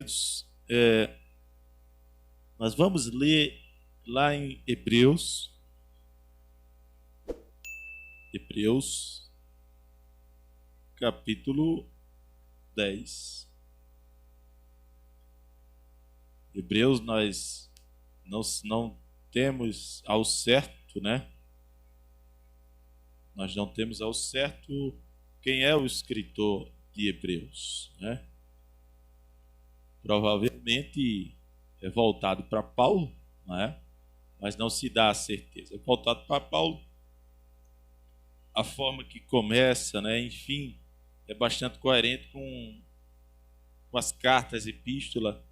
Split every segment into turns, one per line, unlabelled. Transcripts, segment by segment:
Nós vamos ler lá em Hebreus, capítulo 10. Hebreus nós não temos ao certo, né? Nós não temos ao certo quem é o escritor de Hebreus, né? Provavelmente é voltado para Paulo, né? Mas não se dá a certeza. É voltado para Paulo. A forma que começa, né? Enfim, é bastante coerente com as cartas, epístola,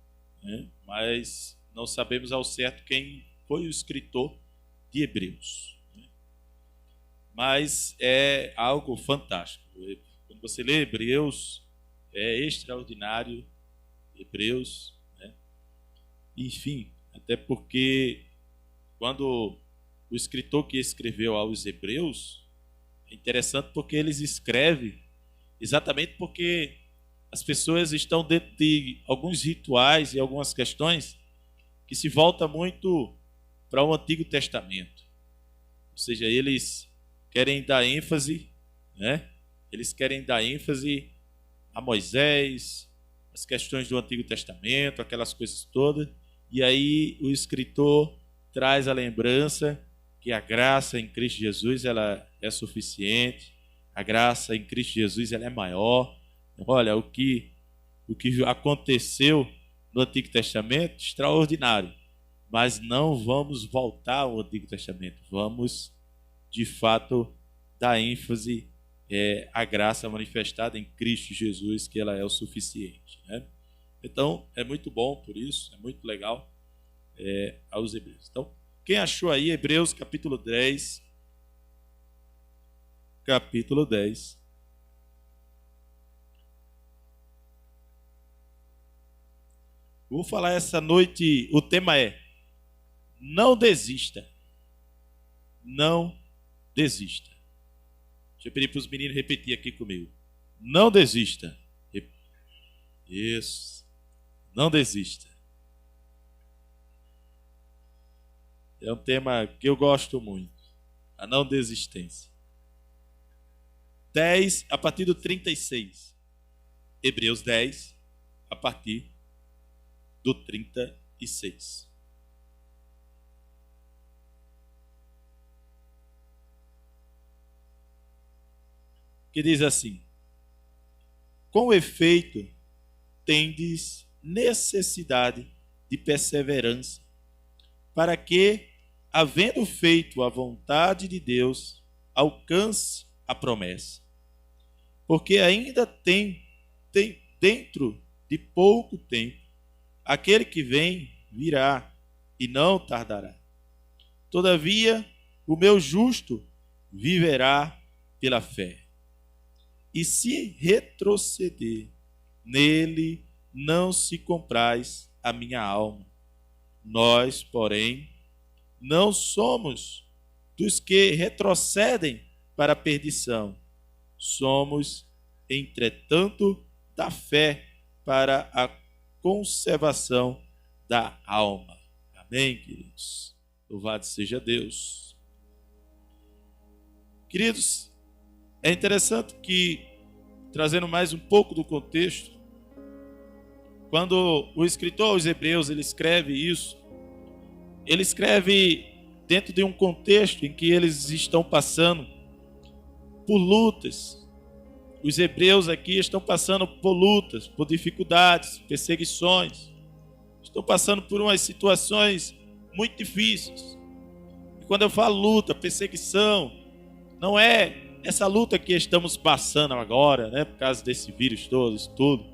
né? Mas não sabemos ao certo quem foi o escritor de Hebreus, né? Mas é algo fantástico. Quando você lê Hebreus, é extraordinário. Hebreus, né? Enfim, até porque quando o escritor que escreveu aos Hebreus, é interessante porque eles escrevem exatamente porque as pessoas estão dentro de alguns rituais e algumas questões que se volta muito para o Antigo Testamento. Ou seja, eles querem dar ênfase, né? Eles querem dar ênfase a Moisés, as questões do Antigo Testamento, aquelas coisas todas. E aí o escritor traz a lembrança que a graça em Cristo Jesus ela é suficiente, a graça em Cristo Jesus ela é maior. Olha, o que aconteceu no Antigo Testamento, extraordinário. Mas não vamos voltar ao Antigo Testamento. Vamos, de fato, dar ênfase à graça manifestada em Cristo Jesus, que ela é o suficiente, né? Então, é muito bom por isso, é muito legal aos Hebreus. Então, quem achou aí, Hebreus capítulo 10, Vou falar essa noite, o tema é não desista. Não desista. Deixa eu pedir para os meninos repetir aqui comigo. Não desista. Isso. Não desista. É um tema que eu gosto muito. A não desistência. 10 a partir do 36. Hebreus 10 a partir do 36. Que diz assim: com efeito, tendes necessidade de perseverança, para que, havendo feito a vontade de Deus, alcance a promessa. Porque ainda tem dentro de pouco tempo, aquele que vem virá e não tardará. Todavia, o meu justo viverá pela fé. E se retroceder, nele não se compraz a minha alma. Nós, porém, não somos dos que retrocedem para a perdição. Somos, entretanto, da fé para a conservação da alma. Amém, queridos? Louvado seja Deus. Queridos, é interessante que, trazendo mais um pouco do contexto, quando o escritor aos Hebreus ele escreve isso, ele escreve dentro de um contexto em que eles estão passando por lutas. Os hebreus aqui estão passando por lutas, por dificuldades, perseguições. Estão passando por umas situações muito difíceis. E quando eu falo luta, perseguição, não é essa luta que estamos passando agora, né, por causa desse vírus todo, isso tudo.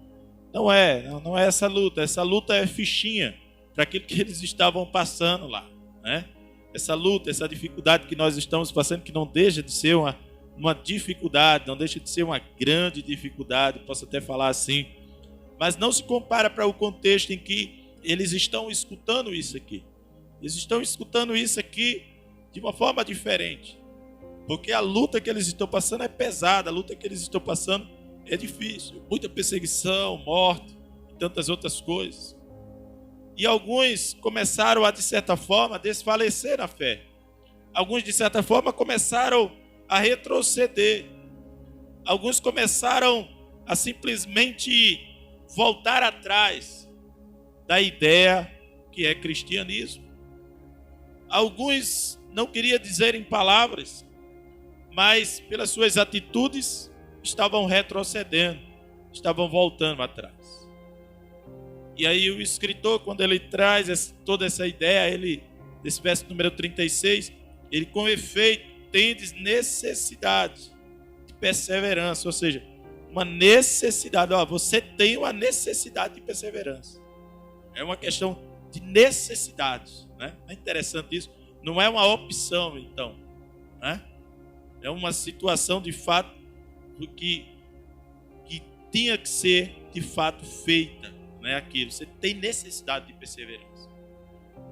Não é essa luta. Essa luta é fichinha para aquilo que eles estavam passando lá, né? Essa luta, essa dificuldade que nós estamos passando, que não deixa de ser uma dificuldade, não deixa de ser uma grande dificuldade, posso até falar assim, mas não se compara para o contexto em que eles estão escutando isso aqui. Eles estão escutando isso aqui de uma forma diferente, porque a luta que eles estão passando é pesada, a luta que eles estão passando é difícil, muita perseguição, morte. tantas outras coisas. E alguns começaram a, de certa forma, desfalecer na fé. Alguns, de certa forma, começaram a retroceder. Alguns começaram a simplesmente voltar atrás da ideia que é cristianismo. Alguns não queriam dizer em palavras, mas pelas suas atitudes estavam retrocedendo, estavam voltando atrás. E aí o escritor, quando ele traz toda essa ideia, nesse verso número 36, ele, com efeito, tendes necessidade de perseverança, ou seja, uma necessidade. Você tem uma necessidade de perseverança. É uma questão de necessidade, né? É interessante isso. Não é uma opção, então, né? É uma situação de fato que tinha que ser de fato feita, né? Aquilo. Você tem necessidade de perseverança,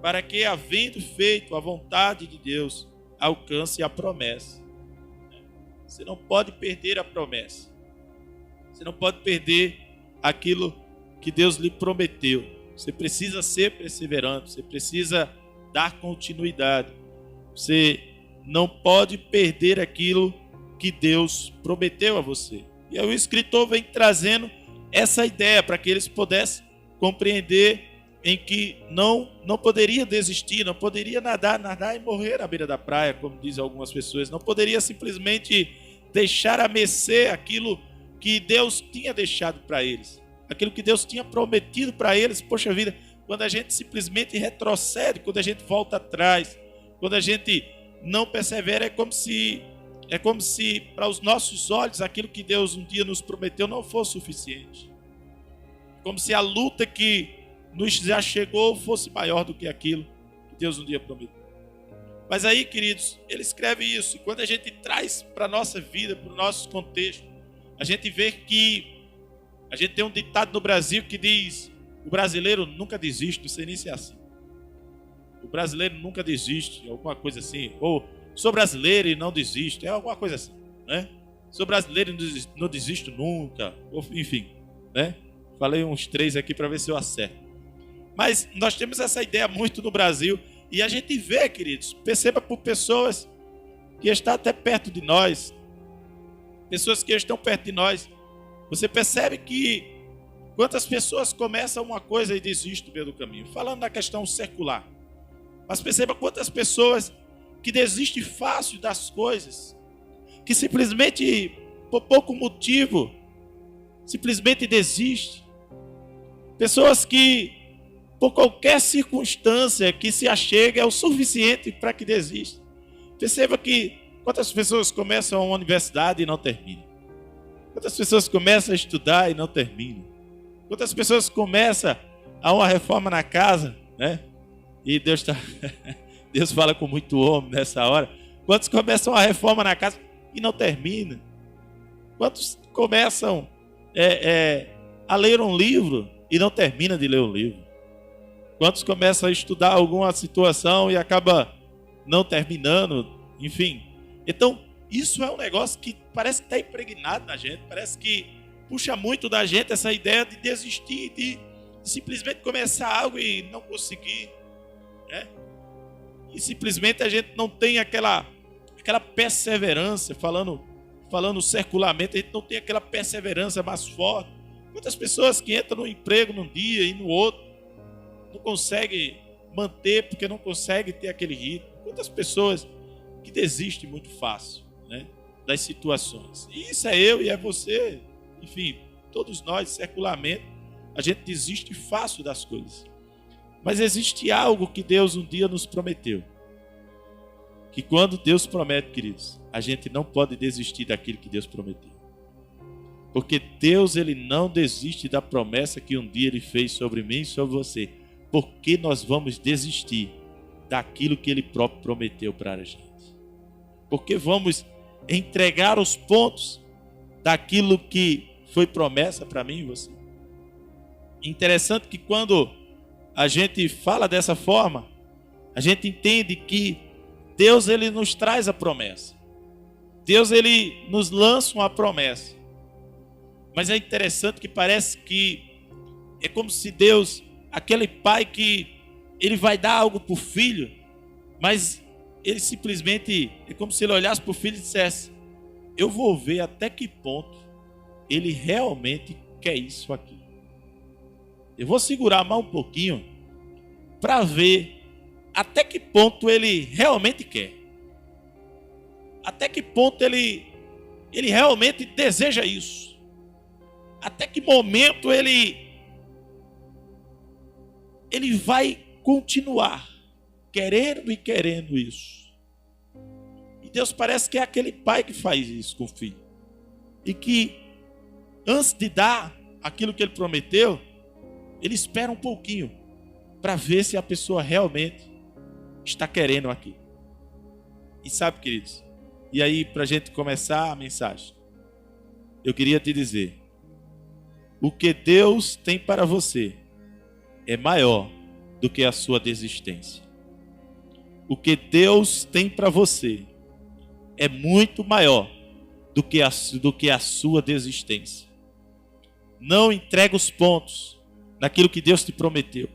para que, havendo feito a vontade de Deus, alcance a promessa. Você não pode perder a promessa. Você não pode perder aquilo que Deus lhe prometeu. Você precisa ser perseverante, você precisa dar continuidade. Você não pode perder aquilo que Deus prometeu a você. E aí o escritor vem trazendo essa ideia para que eles pudessem compreender em que não poderia desistir, não poderia nadar e morrer à beira da praia, como dizem algumas pessoas. Não poderia simplesmente deixar a mercê aquilo que Deus tinha deixado para eles, aquilo que Deus tinha prometido para eles. Poxa vida, quando a gente simplesmente retrocede, quando a gente volta atrás, quando a gente não persevera, é como se para os nossos olhos aquilo que Deus um dia nos prometeu não fosse suficiente. Como se a luta que nos já chegou fosse maior do que aquilo que Deus um dia prometeu. Mas aí, queridos, ele escreve isso, e quando a gente traz para a nossa vida, para o nosso contexto, a gente vê que a gente tem um ditado no Brasil que diz: o brasileiro nunca desiste. Não sei nem se é assim. O brasileiro nunca desiste, alguma coisa assim. Ou sou brasileiro e não desisto, é alguma coisa assim, né? Sou brasileiro e não desisto nunca. Ou, enfim, né? Falei uns 3 aqui para ver se eu acerto. Mas nós temos essa ideia muito no Brasil, e a gente vê, queridos, perceba, por pessoas que estão até perto de nós, pessoas que estão perto de nós, você percebe que quantas pessoas começam uma coisa e desistem no meio do caminho, falando na questão secular. Mas perceba quantas pessoas que desistem fácil das coisas, que simplesmente, por pouco motivo, simplesmente desistem. Pessoas que, por qualquer circunstância que se achegue, é o suficiente para que desistam. Perceba que quantas pessoas começam uma universidade e não terminam. Quantas pessoas começam a estudar e não terminam. Quantas pessoas começam a uma reforma na casa, né? E Deus fala com muito homem nessa hora. Quantos começam a reforma na casa e não terminam? Quantos começam a ler um livro e não terminam de ler o livro? Quantos começam a estudar alguma situação e acaba não terminando? Enfim. Então, isso é um negócio que parece que está impregnado na gente. Parece que puxa muito da gente essa ideia de desistir, de simplesmente começar algo e não conseguir, né? E simplesmente a gente não tem aquela perseverança, falando secularmente, a gente não tem aquela perseverança mais forte. Quantas pessoas que entram no emprego num dia e no outro não conseguem manter porque não conseguem ter aquele ritmo. Quantas pessoas que desistem muito fácil, né, das situações. E isso é eu e é você, enfim, todos nós, secularmente, a gente desiste fácil das coisas. Mas existe algo que Deus um dia nos prometeu. Que quando Deus promete, queridos, a gente não pode desistir daquilo que Deus prometeu. Porque Deus, ele não desiste da promessa que um dia ele fez sobre mim e sobre você. Por que nós vamos desistir daquilo que ele próprio prometeu para a gente? Porque vamos entregar os pontos daquilo que foi promessa para mim e você. Interessante que quando a gente fala dessa forma, a gente entende que Deus, ele nos traz a promessa. Deus, ele nos lança uma promessa. Mas é interessante que parece que É como se Deus, aquele pai que ele vai dar algo para o filho, mas ele simplesmente, é como se ele olhasse para o filho e dissesse: eu vou ver até que ponto ele realmente quer isso aqui. Eu vou segurar mais um pouquinho para ver até que ponto ele realmente quer. Até que ponto ele realmente deseja isso. Até que momento ele vai continuar querendo isso. E Deus parece que é aquele pai que faz isso com o filho. E que antes de dar aquilo que ele prometeu, ele espera um pouquinho para ver se a pessoa realmente está querendo aquilo. E sabe, queridos, e aí para a gente começar a mensagem, eu queria te dizer: o que Deus tem para você é maior do que a sua desistência. O que Deus tem para você é muito maior do que a sua desistência. Não entregue os pontos naquilo que Deus te prometeu,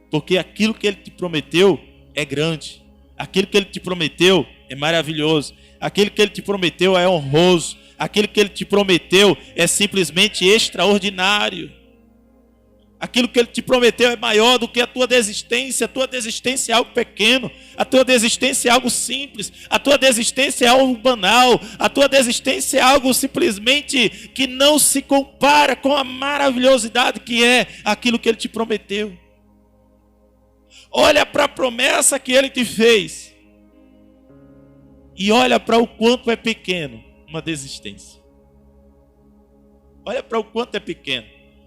porque aquilo que Ele te prometeu é grande. Aquilo que Ele te prometeu é maravilhoso. Aquilo que Ele te prometeu é honroso. Aquilo que Ele te prometeu é simplesmente extraordinário. Aquilo que Ele te prometeu é maior do que a tua desistência. A tua desistência é algo pequeno. A tua desistência é algo simples. A tua desistência é algo banal. A tua desistência é algo simplesmente que não se compara com a maravilhosidade que é aquilo que Ele te prometeu. Olha para a promessa que Ele te fez e olha para o quanto é pequeno uma desistência. Olha para o quanto é pequeno.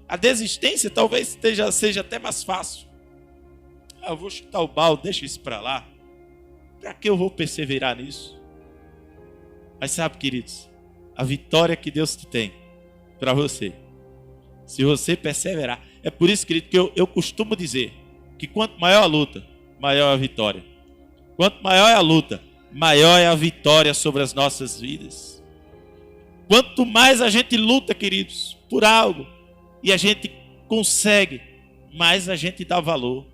A desistência talvez seja até mais fácil. Eu vou chutar o balde, deixa isso para lá. Para que eu vou perseverar nisso? Mas sabe, queridos, a vitória que Deus te tem para você, se você perseverar, é por isso, querido, que eu costumo dizer que quanto maior a luta, maior a vitória. Quanto maior é a luta, maior é a vitória sobre as nossas vidas. Quanto mais a gente luta, queridos, por algo, e a gente consegue, mais a gente dá valor.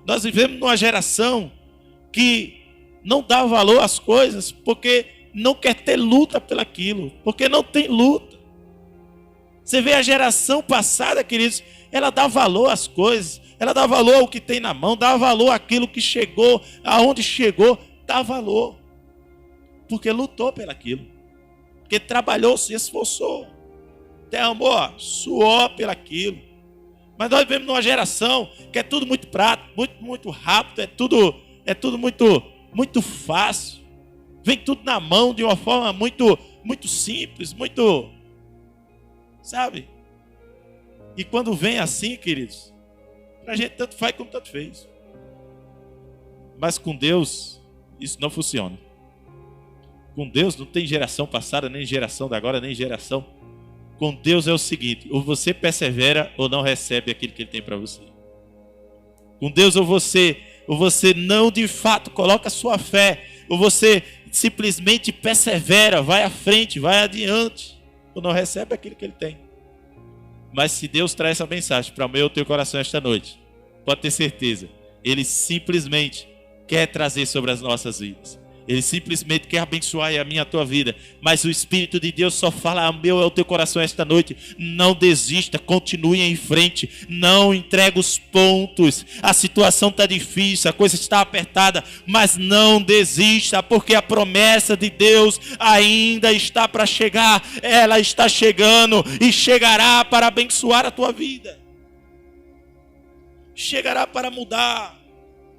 Nós vivemos numa geração que não dá valor às coisas porque não quer ter luta pelaquilo, porque não tem luta. Você vê a geração passada, queridos, ela dá valor às coisas, ela dá valor ao que tem na mão, dá valor àquilo que chegou, aonde chegou, dá valor. Porque lutou pelaquilo, porque trabalhou, se esforçou, derramou suor pelaquilo. Mas nós vivemos numa geração que é tudo muito prático, muito rápido, é tudo muito fácil. Vem tudo na mão de uma forma muito simples, sabe? E quando vem assim, queridos, a gente tanto faz como tanto fez. Mas com Deus, isso não funciona. Com Deus não tem geração passada, nem geração da agora, nem geração. Com Deus é o seguinte: ou você persevera ou não recebe aquilo que Ele tem para você. Com Deus ou você não de fato coloca a sua fé, ou você simplesmente persevera, vai à frente, vai adiante, ou não recebe aquilo que Ele tem. Mas se Deus traz essa mensagem para o meu e o teu coração esta noite, pode ter certeza, Ele simplesmente quer trazer sobre as nossas vidas. Ele simplesmente quer abençoar a minha e a tua vida. Mas o Espírito de Deus só fala ao meu e ao teu coração esta noite: não desista, continue em frente, não entregue os pontos. A situação está difícil, a coisa está apertada, mas não desista, porque a promessa de Deus ainda está para chegar. Ela está chegando e chegará para abençoar a tua vida. Chegará para mudar.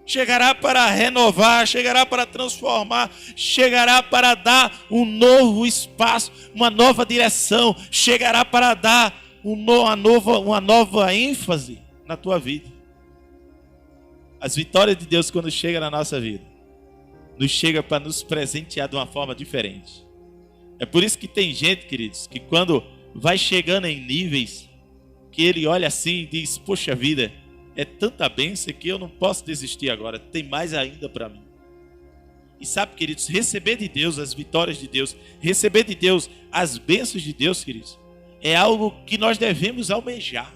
Chegará para renovar, chegará para transformar, chegará para dar um novo espaço, uma nova direção, chegará para dar uma nova ênfase na tua vida. As vitórias de Deus, quando chegam na nossa vida, nos chega para nos presentear de uma forma diferente. É por isso que tem gente, queridos, que quando vai chegando em níveis, que ele olha assim e diz: poxa vida, é tanta bênção que eu não posso desistir agora, tem mais ainda para mim. E sabe, queridos, receber de Deus as vitórias de Deus, receber de Deus as bênçãos de Deus, queridos, é algo que nós devemos almejar.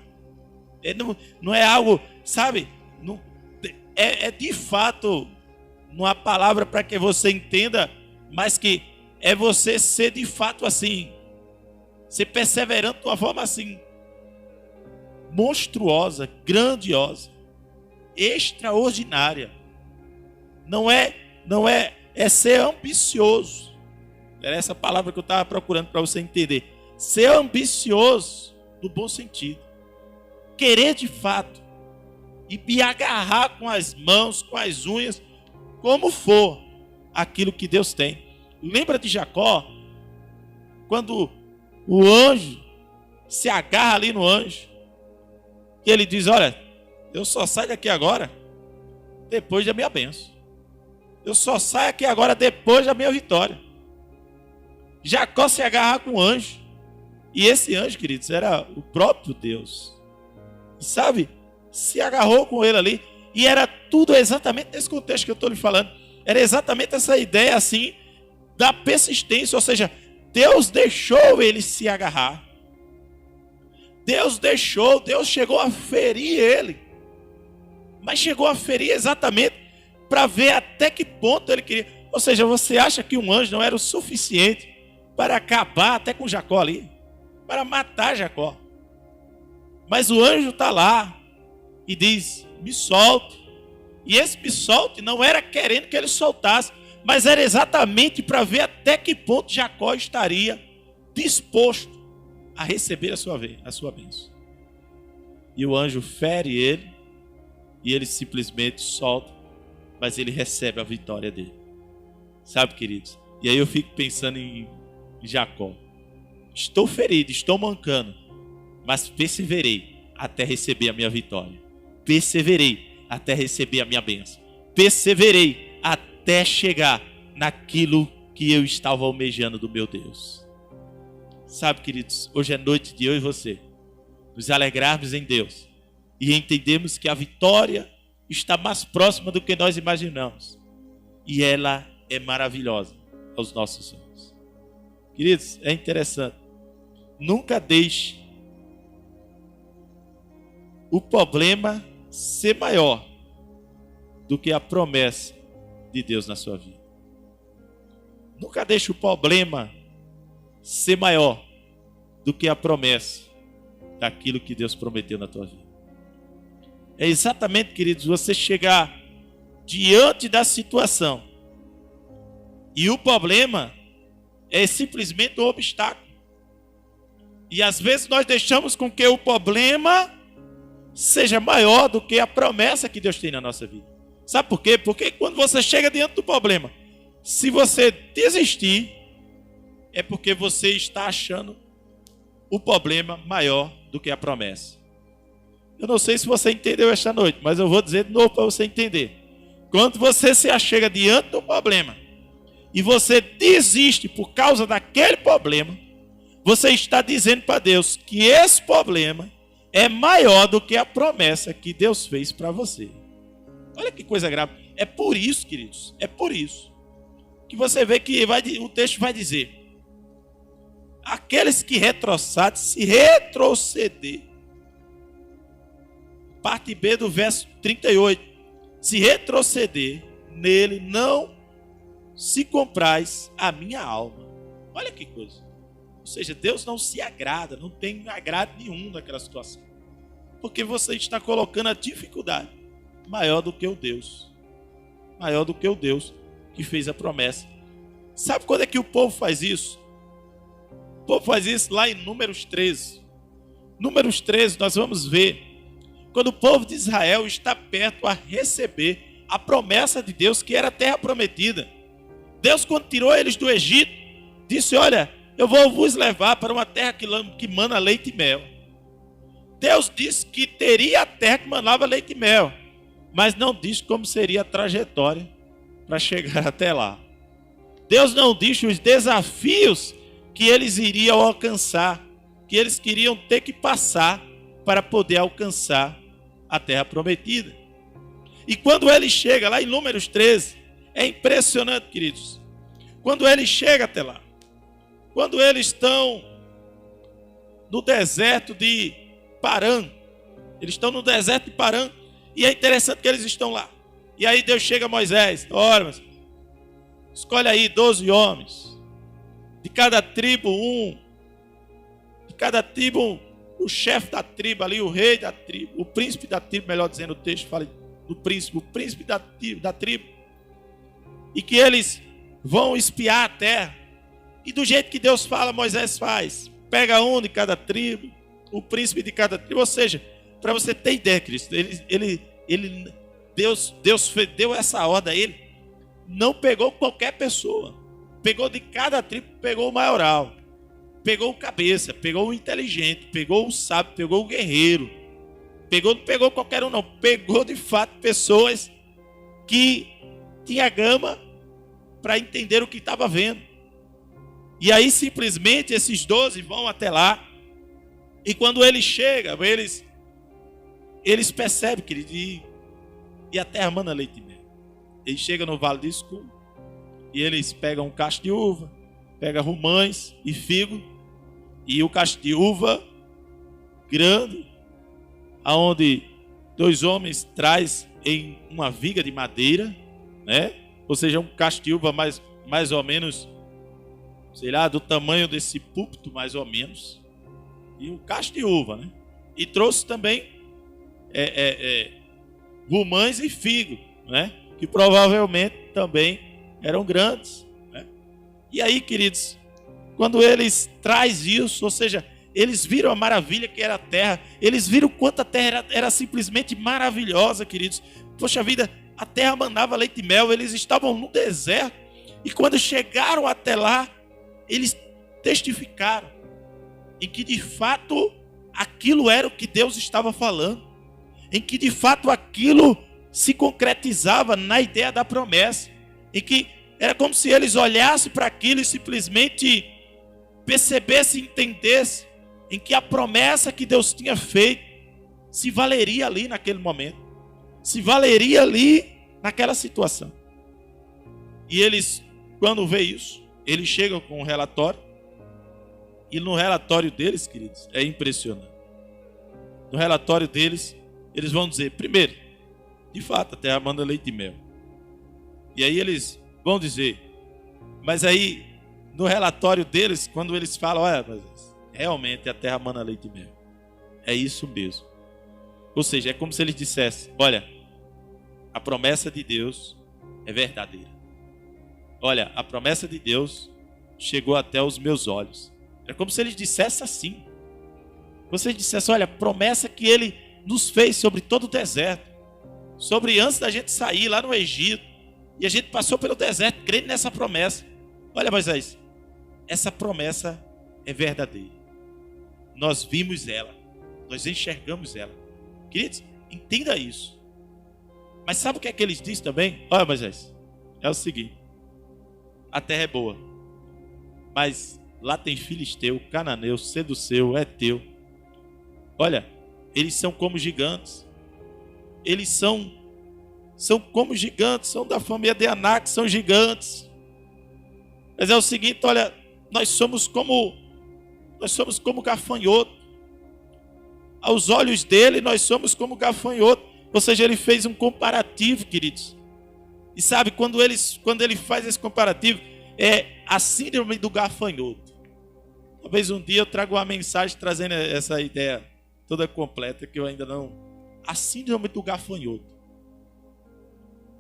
Não é algo, sabe? Não, é de fato uma palavra para que você entenda, mas que é você ser de fato assim, ser perseverante de uma forma assim, monstruosa, grandiosa, extraordinária. Não é ser ambicioso. Era essa palavra que eu estava procurando para você entender. Ser ambicioso no bom sentido. Querer de fato. E me agarrar com as mãos, com as unhas, como for aquilo que Deus tem. Lembra de Jacó? Quando o anjo se agarra ali no anjo. E ele diz, olha, eu só saio daqui agora depois da minha bênção. Eu só saio aqui agora depois da minha vitória. Jacó se agarra com o anjo. E esse anjo, queridos, era o próprio Deus. E sabe, se agarrou com ele ali. E era tudo exatamente nesse contexto que eu estou lhe falando. Era exatamente essa ideia assim, da persistência. Ou seja, Deus deixou ele se agarrar. Deus chegou a ferir ele. Mas chegou a ferir exatamente para ver até que ponto ele queria. Ou seja, você acha que um anjo não era o suficiente para acabar até com Jacó ali? Para matar Jacó. Mas o anjo está lá e diz, me solte. E esse me solte não era querendo que ele soltasse, mas era exatamente para ver até que ponto Jacó estaria disposto a receber a sua bênção. E o anjo fere ele, e ele simplesmente solta, mas ele recebe a vitória dele. Sabe, queridos? E aí eu fico pensando em Jacó. Estou ferido, estou mancando, mas perseverei até receber a minha vitória. Perseverei até receber a minha bênção. Perseverei até chegar naquilo que eu estava almejando do meu Deus. Sabe, queridos, hoje é noite de eu e você nos alegrarmos em Deus e entendermos que a vitória está mais próxima do que nós imaginamos. E ela é maravilhosa aos nossos olhos. Queridos, é interessante. Nunca deixe o problema ser maior do que a promessa de Deus na sua vida. Nunca deixe o problema ser maior do que a promessa daquilo que Deus prometeu na tua vida. É exatamente, queridos, você chegar diante da situação e o problema é simplesmente um obstáculo. E às vezes nós deixamos com que o problema seja maior do que a promessa que Deus tem na nossa vida. Sabe por quê? Porque quando você chega diante do problema, se você desistir, é porque você está achando o problema maior do que a promessa. Eu não sei se você entendeu esta noite, mas eu vou dizer de novo para você entender. Quando você se achega diante do problema e você desiste por causa daquele problema, você está dizendo para Deus que esse problema é maior do que a promessa que Deus fez para você. Olha que coisa grave. É por isso, queridos, é por isso que você vê que o texto vai dizer: aqueles que retrocedem, se retroceder. Parte B do verso 38. Se retroceder, nele não se compraz a minha alma. Olha que coisa. Ou seja, Deus não se agrada, não tem agrado nenhum naquela situação. Porque você está colocando a dificuldade maior do que o Deus. Maior do que o Deus que fez a promessa. Sabe quando é que o povo faz isso? O povo faz isso lá em Números 13. Números 13, nós vamos ver quando o povo de Israel está perto a receber a promessa de Deus, que era a terra prometida. Deus, quando tirou eles do Egito, disse: olha, eu vou vos levar para uma terra que mana leite e mel. Deus disse que teria a terra que manava leite e mel, mas não disse como seria a trajetória para chegar até lá. Deus não disse os desafios que eles iriam alcançar, que eles queriam ter que passar para poder alcançar a terra prometida. E quando ele chega lá em Números 13, é impressionante, queridos. Quando ele chega até lá, quando eles estão no deserto de Parã, Eles estão no deserto de Parã. E é interessante que eles estão lá. E aí Deus chega a Moisés. Olha, mas escolhe aí 12 homens. De cada tribo um. De cada tribo o chefe da tribo ali, o rei da tribo. O príncipe da tribo, melhor dizendo, o texto fala do príncipe. O príncipe da tribo. E que eles vão espiar a terra. E do jeito que Deus fala, Moisés faz. Pega um de cada tribo. O príncipe de cada tribo. Ou seja, para você ter ideia, Cristo, Deus deu essa ordem a ele. Não pegou qualquer pessoa. Pegou de cada tribo, pegou o maioral. Pegou o cabeça, pegou o inteligente, pegou o sábio, pegou o guerreiro. Não pegou qualquer um não. Pegou de fato pessoas que tinha gama para entender o que estava vendo. E aí simplesmente esses 12 vão até lá. E quando eles chegam, eles percebem, querido, e a terra manda leite e mel. Eles chegam no vale de escuro. E eles pegam um cacho de uva, pegam romães e figo. E o cacho de uva grande, aonde 2 homens traz em uma viga de madeira, né? Ou seja, um cacho de uva mais ou menos, sei lá, do tamanho desse púlpito, mais ou menos. E um cacho de uva, né? E trouxe também romães e figo, né? Que provavelmente também eram grandes, né? E aí, queridos, quando eles trazem isso, ou seja, eles viram a maravilha que era a terra, eles viram quanto a terra era simplesmente maravilhosa, queridos. Poxa vida, a terra mandava leite e mel, eles estavam no deserto, e quando chegaram até lá, eles testificaram em que de fato aquilo era o que Deus estava falando, em que de fato aquilo se concretizava na ideia da promessa, em que era como se eles olhassem para aquilo e simplesmente percebessem e entendessem em que a promessa que Deus tinha feito se valeria ali naquele momento, se valeria ali naquela situação. E eles, quando vê isso, eles chegam com um relatório, e no relatório deles, queridos, é impressionante. No relatório deles, eles vão dizer, primeiro, de fato, a terra manda leite e mel. E aí eles vão dizer, mas aí, no relatório deles, quando eles falam, olha, realmente a terra manda leite e mel. É isso mesmo. Ou seja, é como se eles dissessem, olha, a promessa de Deus é verdadeira. Olha, a promessa de Deus chegou até os meus olhos. É como se eles dissessem assim. Vocês dissessem, olha, a promessa que Ele nos fez sobre todo o deserto, sobre antes da gente sair lá no Egito, e a gente passou pelo deserto crendo nessa promessa. Olha, Moisés, essa promessa é verdadeira. Nós vimos ela, nós enxergamos ela. Queridos, entenda isso. Mas sabe o que é que eles dizem também? Olha, Moisés, é o seguinte, a terra é boa, mas lá tem filisteu, cananeu, seduceu, eteu. Olha, eles são como gigantes. Eles são como gigantes, são da família de Anak, são gigantes. Mas é o seguinte, olha, nós somos como gafanhoto. Aos olhos dele, nós somos como gafanhoto. Ou seja, ele fez um comparativo, queridos. E sabe, quando ele faz esse comparativo, é a síndrome do gafanhoto. Talvez um dia eu traga uma mensagem trazendo essa ideia toda completa, que eu ainda não... A síndrome do gafanhoto.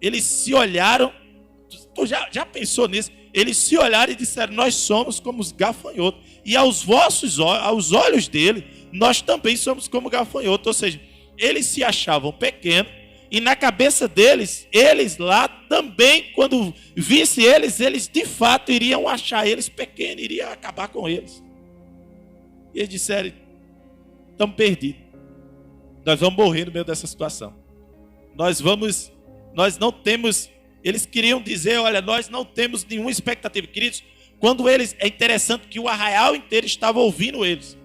Eles se olharam, tu já pensou nisso? Eles se olharam e disseram, nós somos como os gafanhotos. E aos olhos dele, nós também somos como gafanhotos. Ou seja, eles se achavam pequenos, e na cabeça deles, eles lá também, quando vissem eles de fato iriam achar eles pequenos, iriam acabar com eles. E eles disseram, estamos perdidos. Nós vamos morrer no meio dessa situação. Nós não temos, eles queriam dizer, olha, nós não temos nenhuma expectativa. Queridos, quando eles, é interessante que o arraial inteiro estava ouvindo eles.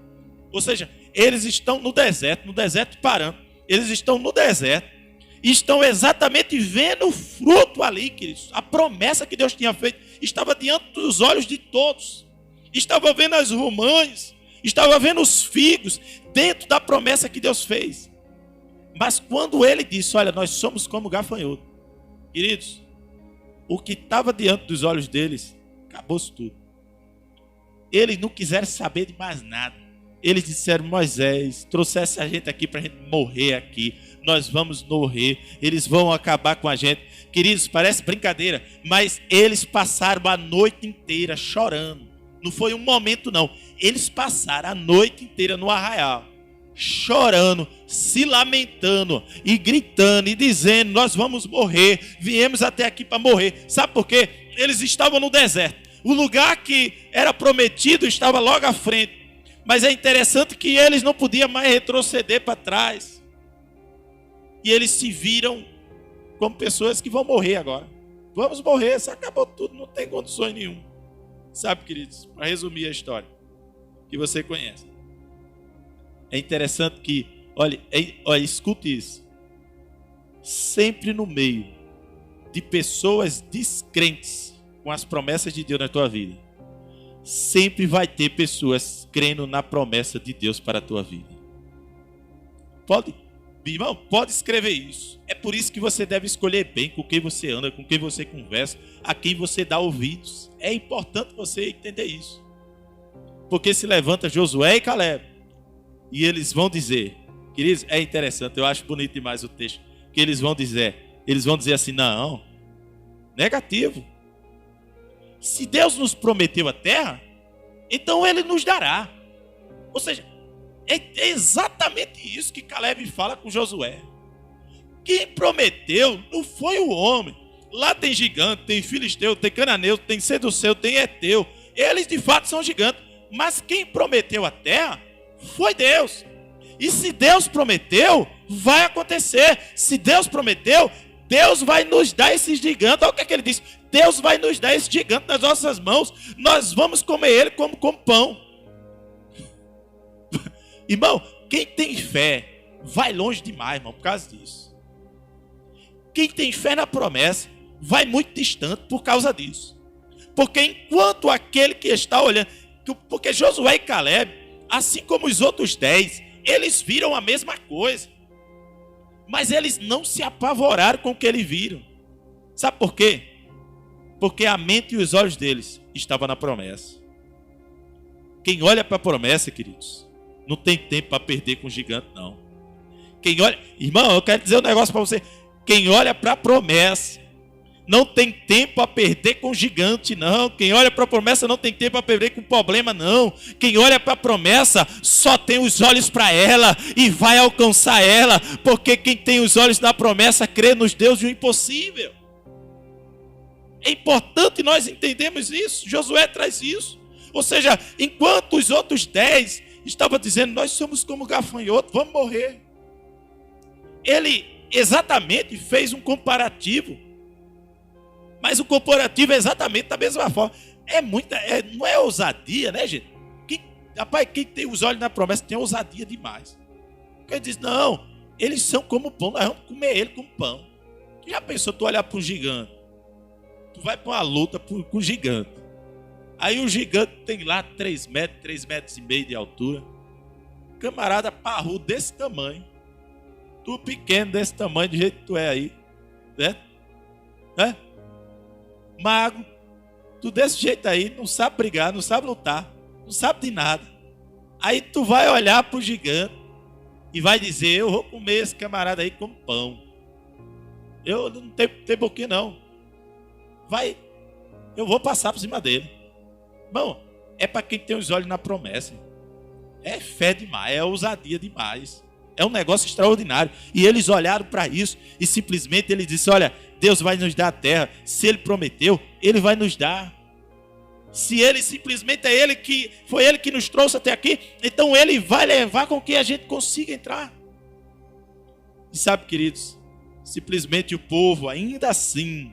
Ou seja, eles estão no deserto de Parã. Eles estão no deserto e estão exatamente vendo o fruto ali, queridos. A promessa que Deus tinha feito estava diante dos olhos de todos. Estava vendo as romãs, estava vendo os figos dentro da promessa que Deus fez. Mas quando ele disse, olha, nós somos como gafanhoto, queridos, o que estava diante dos olhos deles, acabou-se tudo. Eles não quiseram saber de mais nada. Eles disseram, Moisés, trouxesse a gente aqui para a gente morrer aqui. Nós vamos morrer, eles vão acabar com a gente. Queridos, parece brincadeira, mas eles passaram a noite inteira chorando. Não foi um momento não. Eles passaram a noite inteira no arraial, chorando, se lamentando e gritando e dizendo, nós vamos morrer, viemos até aqui para morrer. Sabe por quê? Eles estavam no deserto. O lugar que era prometido estava logo à frente. Mas é interessante que eles não podiam mais retroceder para trás. E eles se viram como pessoas que vão morrer agora. Vamos morrer, se acabou tudo, não tem condições nenhuma. Sabe, queridos, para resumir a história que você conhece. É interessante que, olha, escute isso. Sempre no meio de pessoas descrentes com as promessas de Deus na tua vida, sempre vai ter pessoas crendo na promessa de Deus para a tua vida. Irmão, pode escrever isso. É por isso que você deve escolher bem com quem você anda, com quem você conversa, a quem você dá ouvidos. É importante você entender isso. Porque se levanta Josué e Caleb, e eles vão dizer, queridos, é interessante, eu acho bonito demais o texto, que eles vão dizer assim, não, negativo. Se Deus nos prometeu a terra, então Ele nos dará. Ou seja, é exatamente isso que Caleb fala com Josué. Quem prometeu não foi o homem. Lá tem gigante, tem filisteu, tem cananeu, tem seduceu, tem eteu. Eles de fato são gigantes. Mas quem prometeu a terra foi Deus. E se Deus prometeu, vai acontecer. Se Deus prometeu, Deus vai nos dar esses gigantes. Olha o que ele disse. Deus vai nos dar esse gigante nas nossas mãos. Nós vamos comer ele como pão. Irmão, quem tem fé vai longe demais, irmão, por causa disso. Quem tem fé na promessa vai muito distante por causa disso. Porque enquanto aquele que está olhando, porque Josué e Caleb, assim como os outros 10, eles viram a mesma coisa. Mas eles não se apavoraram com o que eles viram. Sabe por quê? Porque a mente e os olhos deles estavam na promessa. Quem olha para a promessa, queridos, não tem tempo para perder com o gigante, não. Quem olha, irmão, eu quero dizer um negócio para você. Quem olha para a promessa não tem tempo a perder com o gigante, não. Quem olha para a promessa não tem tempo a perder com o problema, não. Quem olha para a promessa só tem os olhos para ela e vai alcançar ela, porque quem tem os olhos na promessa crê nos Deus do impossível. É importante nós entendermos isso. Josué traz isso. Ou seja, enquanto os outros 10 estavam dizendo, nós somos como gafanhoto, vamos morrer. Ele exatamente fez um comparativo. Mas o comparativo é exatamente da mesma forma. Não é ousadia, né, gente? Quem tem os olhos na promessa tem ousadia demais. Ele diz, não, eles são como pão, nós vamos comer ele como pão. Tu já pensou, tu olhar para um gigante? Tu vai para uma luta com o gigante. Aí o gigante tem lá 3 metros, 3 metros e meio de altura. Camarada parrudo desse tamanho. Tu pequeno desse tamanho, do jeito que tu é aí. Né? Mago. Tu desse jeito aí, não sabe brigar, não sabe lutar. Não sabe de nada. Aí tu vai olhar pro gigante e vai dizer, eu vou comer esse camarada aí como pão. Eu não tenho porquê não. Eu vou passar por cima dele. Irmão, é para quem tem os olhos na promessa. É fé demais, é ousadia demais. É um negócio extraordinário. E eles olharam para isso e simplesmente ele disse, olha, Deus vai nos dar a terra. Se Ele prometeu, Ele vai nos dar. Se Ele simplesmente foi Ele que nos trouxe até aqui, então Ele vai levar com que a gente consiga entrar. E sabe, queridos, simplesmente o povo, ainda assim,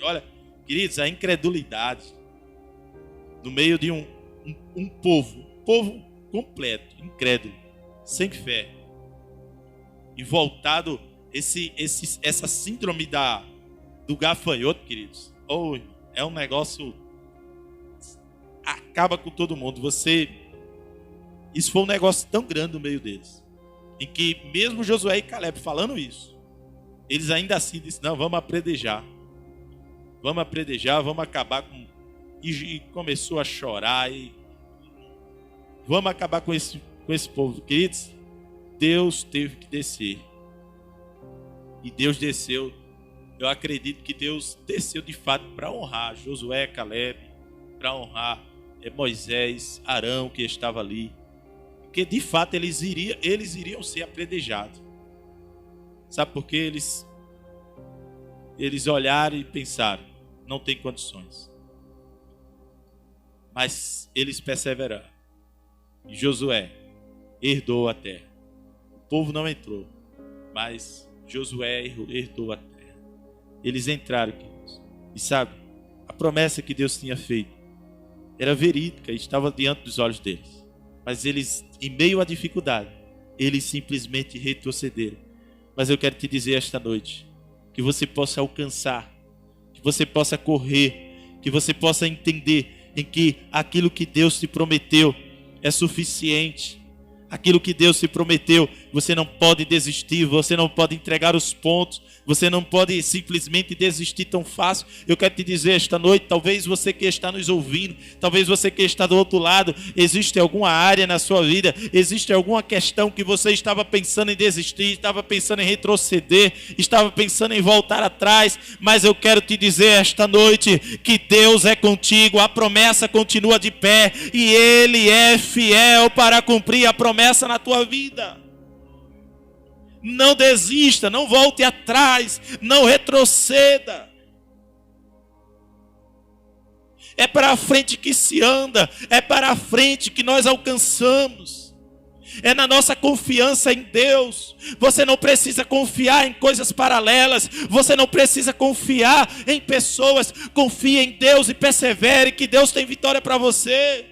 olha, queridos, a incredulidade no meio de um povo completo, incrédulo, sem fé, e voltado essa síndrome do gafanhoto, queridos, é um negócio, acaba com todo mundo. Isso foi um negócio tão grande no meio deles. em que mesmo Josué e Caleb falando isso, eles ainda assim disseram, não, vamos apredejar, vamos acabar com... E começou a chorar, e vamos acabar com esse povo. Queridos, Deus teve que descer, e Deus desceu. Eu acredito que Deus desceu de fato para honrar Josué, Caleb, para honrar Moisés, Arão que estava ali, porque de fato eles iriam ser apredrejados. Sabe por quê? Eles olharam e pensaram, não tem condições. Mas eles perseveraram. E Josué herdou a terra. O povo não entrou, mas Josué herdou a terra. Eles entraram, queridos. E sabe, a promessa que Deus tinha feito era verídica e estava diante dos olhos deles. Mas eles, em meio à dificuldade, eles simplesmente retrocederam. Mas eu quero te dizer esta noite, que você possa alcançar, que você possa correr, que você possa entender em que aquilo que Deus te prometeu é suficiente. Aquilo que Deus te prometeu, você não pode desistir, você não pode entregar os pontos, você não pode simplesmente desistir tão fácil. Eu quero te dizer esta noite, talvez você que está nos ouvindo, talvez você que está do outro lado, existe alguma área na sua vida, existe alguma questão que você estava pensando em desistir, estava pensando em retroceder, estava pensando em voltar atrás, mas eu quero te dizer esta noite que Deus é contigo, a promessa continua de pé e Ele é fiel para cumprir a promessa na tua vida. Não desista, não volte atrás, não retroceda. É para a frente que se anda, é para a frente que nós alcançamos. É na nossa confiança em Deus. Você não precisa confiar em coisas paralelas, você não precisa confiar em pessoas. Confie em Deus e persevere, que Deus tem vitória para você.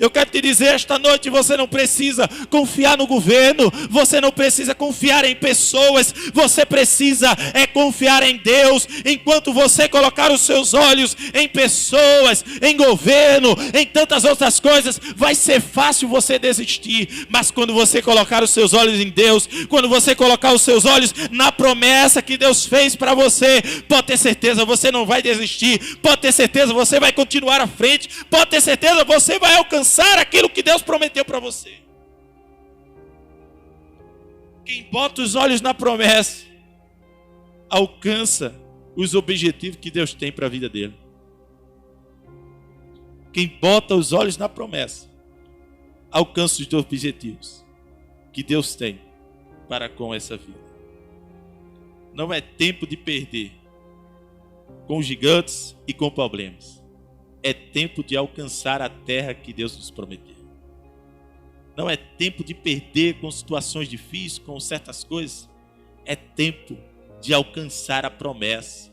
Eu quero te dizer esta noite, você não precisa confiar no governo, você não precisa confiar em pessoas, você precisa confiar em Deus. Enquanto você colocar os seus olhos em pessoas, em governo, em tantas outras coisas, vai ser fácil você desistir. Mas quando você colocar os seus olhos em Deus, quando você colocar os seus olhos na promessa que Deus fez para você, pode ter certeza, você não vai desistir, pode ter certeza, você vai continuar à frente, pode ter certeza, você vai alcançar aquilo que Deus prometeu para você. Quem bota os olhos na promessa alcança os objetivos que Deus tem para a vida dele. Quem bota os olhos na promessa alcança os objetivos que Deus tem para com essa vida. Não é tempo de perder com gigantes e com problemas. É tempo de alcançar a terra que Deus nos prometeu. Não é tempo de perder com situações difíceis, com certas coisas. É tempo de alcançar a promessa.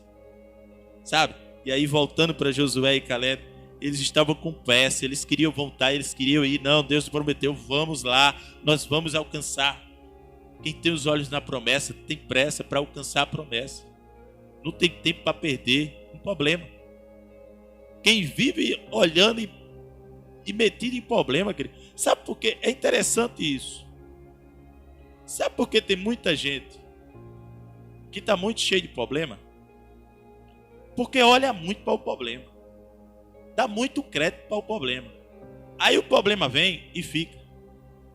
Sabe? E aí, voltando para Josué e Caleb, eles estavam com pressa, eles queriam voltar, eles queriam ir. Não, Deus prometeu, vamos lá, nós vamos alcançar. Quem tem os olhos na promessa tem pressa para alcançar a promessa. Não tem tempo para perder um problema. Quem vive olhando e metido em problema, querido. Sabe por quê? É interessante isso. Sabe por que tem muita gente que está muito cheio de problema? Porque olha muito para o problema. Dá muito crédito para o problema. Aí o problema vem e fica.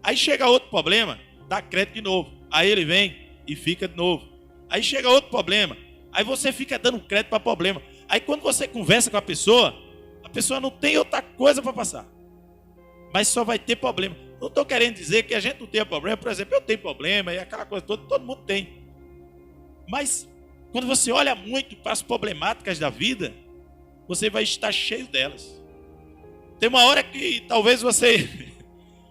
Aí chega outro problema, dá crédito de novo. Aí ele vem e fica de novo. Aí chega outro problema. Aí você fica dando crédito para problema. Aí quando você conversa com a pessoa não tem outra coisa para passar. Mas só vai ter problema. Não estou querendo dizer que a gente não tenha problema. Por exemplo, eu tenho problema e aquela coisa toda, todo mundo tem. Mas quando você olha muito para as problemáticas da vida, você vai estar cheio delas. Tem uma hora que talvez você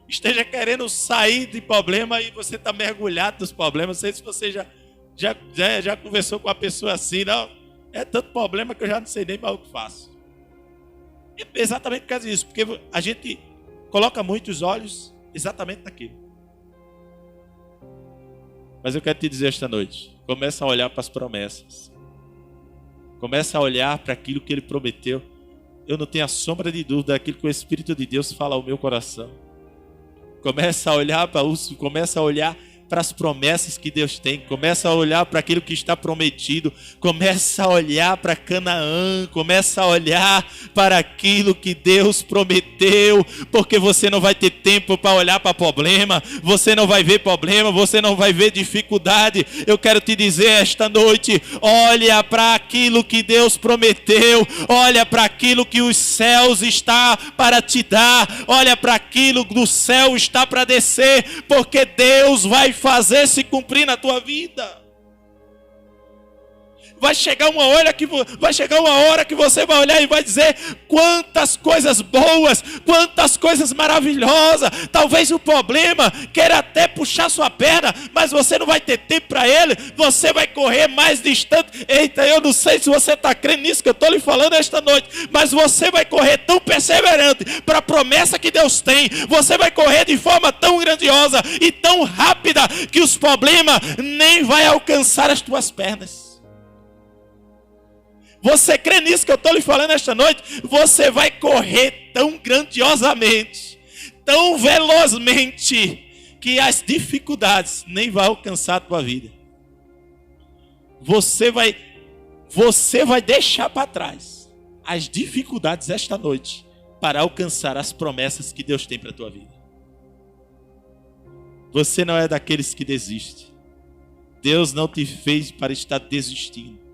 esteja querendo sair de problema e você está mergulhado nos problemas. Não sei se você já conversou com uma pessoa assim. Não, é tanto problema que eu já não sei nem mais o que faço. É exatamente por causa disso, porque a gente coloca muitos olhos exatamente naquilo. Mas eu quero te dizer esta noite, começa a olhar para as promessas. Começa a olhar para aquilo que Ele prometeu. Eu não tenho a sombra de dúvida daquilo que o Espírito de Deus fala ao meu coração. Começa a olhar para começa a olhar para as promessas que Deus tem, começa a olhar para aquilo que está prometido, começa a olhar para Canaã, começa a olhar para aquilo que Deus prometeu, porque você não vai ter tempo para olhar para problema, você não vai ver problema, você não vai ver dificuldade. Eu quero te dizer esta noite, olha para aquilo que Deus prometeu, olha para aquilo que os céus está para te dar, olha para aquilo que do céu está para descer, porque Deus vai fazer se cumprir na tua vida. Vai chegar uma hora que você vai olhar e vai dizer: quantas coisas boas, quantas coisas maravilhosas. Talvez o problema queira até puxar sua perna, mas você não vai ter tempo para ele, você vai correr mais distante. Eita, eu não sei se você está crendo nisso que eu estou lhe falando esta noite, mas você vai correr tão perseverante para a promessa que Deus tem, você vai correr de forma tão grandiosa e tão rápida que os problemas nem vai alcançar as tuas pernas. Você crê nisso que eu estou lhe falando esta noite? Você vai correr tão grandiosamente, tão velozmente, que as dificuldades nem vão alcançar a tua vida. Você vai deixar para trás as dificuldades esta noite para alcançar as promessas que Deus tem para a tua vida. Você não é daqueles que desistem. Deus não te fez para estar desistindo.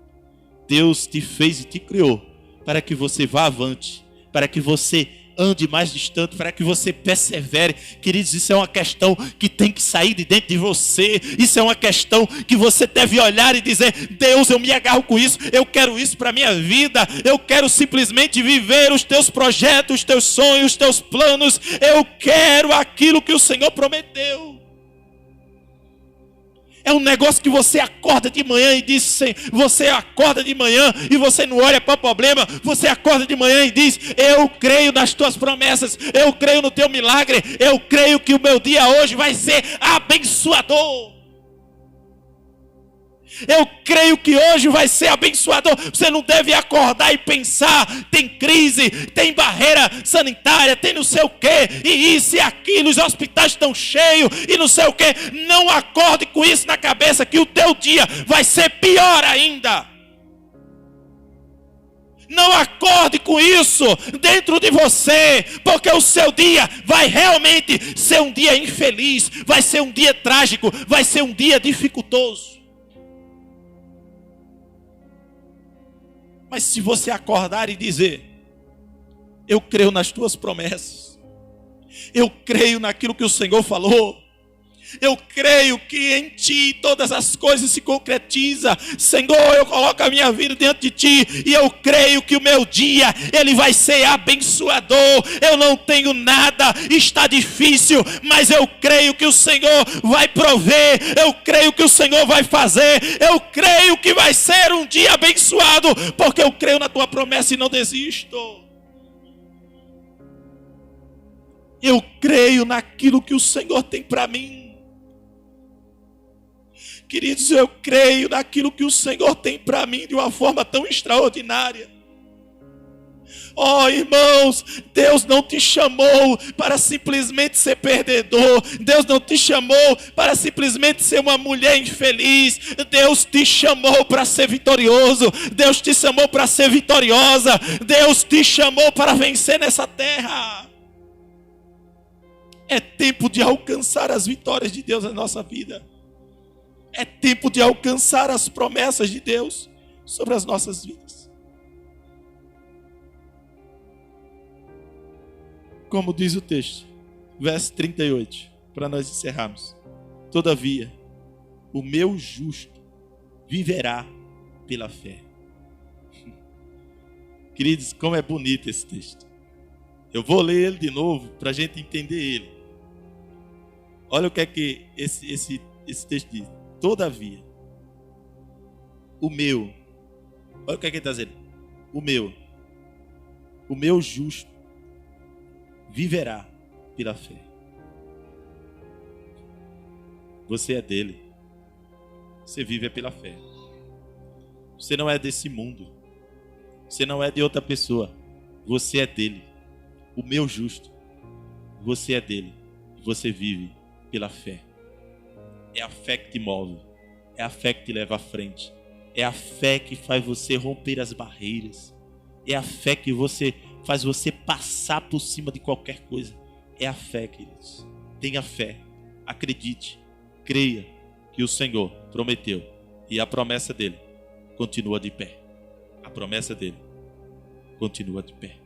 Deus te fez e te criou para que você vá avante, para que você ande mais distante, para que você persevere. Queridos, isso é uma questão que tem que sair de dentro de você. Isso é uma questão que você deve olhar e dizer: Deus, eu me agarro com isso, eu quero isso para a minha vida, eu quero simplesmente viver os teus projetos, os teus sonhos, os teus planos, eu quero aquilo que o Senhor prometeu. É um negócio que você acorda de manhã e diz, você acorda de manhã e você não olha para o problema, você acorda de manhã e diz: eu creio nas tuas promessas, eu creio no teu milagre, eu creio que o meu dia hoje vai ser abençoador. Eu creio que hoje vai ser abençoador. Você não deve acordar e pensar: tem crise, tem barreira sanitária, tem não sei o que, e isso e aquilo, os hospitais estão cheios e não sei o que. Não acorde com isso na cabeça, que o teu dia vai ser pior ainda. Não acorde com isso dentro de você, porque o seu dia vai realmente ser um dia infeliz, vai ser um dia trágico, vai ser um dia dificultoso. Mas se você acordar e dizer: eu creio nas tuas promessas, eu creio naquilo que o Senhor falou, eu creio que em Ti todas as coisas se concretizam. Senhor, eu coloco a minha vida diante de Ti e eu creio que o meu dia, ele vai ser abençoador. Eu não tenho nada, está difícil, mas eu creio que o Senhor vai prover, eu creio que o Senhor vai fazer, eu creio que vai ser um dia abençoado, porque eu creio na Tua promessa e não desisto. Eu creio naquilo que o Senhor tem para mim. Queridos, eu creio naquilo que o Senhor tem para mim de uma forma tão extraordinária. Oh, irmãos, Deus não te chamou para simplesmente ser perdedor. Deus não te chamou para simplesmente ser uma mulher infeliz. Deus te chamou para ser vitorioso. Deus te chamou para ser vitoriosa. Deus te chamou para vencer nessa terra. É tempo de alcançar as vitórias de Deus na nossa vida. É tempo de alcançar as promessas de Deus sobre as nossas vidas. Como diz o texto, verso 38, para nós encerrarmos: todavia, o meu justo viverá pela fé. Queridos, como é bonito esse texto. Eu vou ler ele de novo para a gente entender ele. Olha o que é que esse texto diz. Todavia, o meu, olha o que é que ele está dizendo: o meu justo viverá pela fé. Você é dele, você vive pela fé. Você não é desse mundo, você não é de outra pessoa, você é dele. O meu justo, você é dele, você vive pela fé. É a fé que te move. É a fé que te leva à frente. É a fé que faz você romper as barreiras. É a fé que faz você passar por cima de qualquer coisa. É a fé, queridos. Tenha fé. Acredite. Creia que o Senhor prometeu. E a promessa dele continua de pé. A promessa dele continua de pé.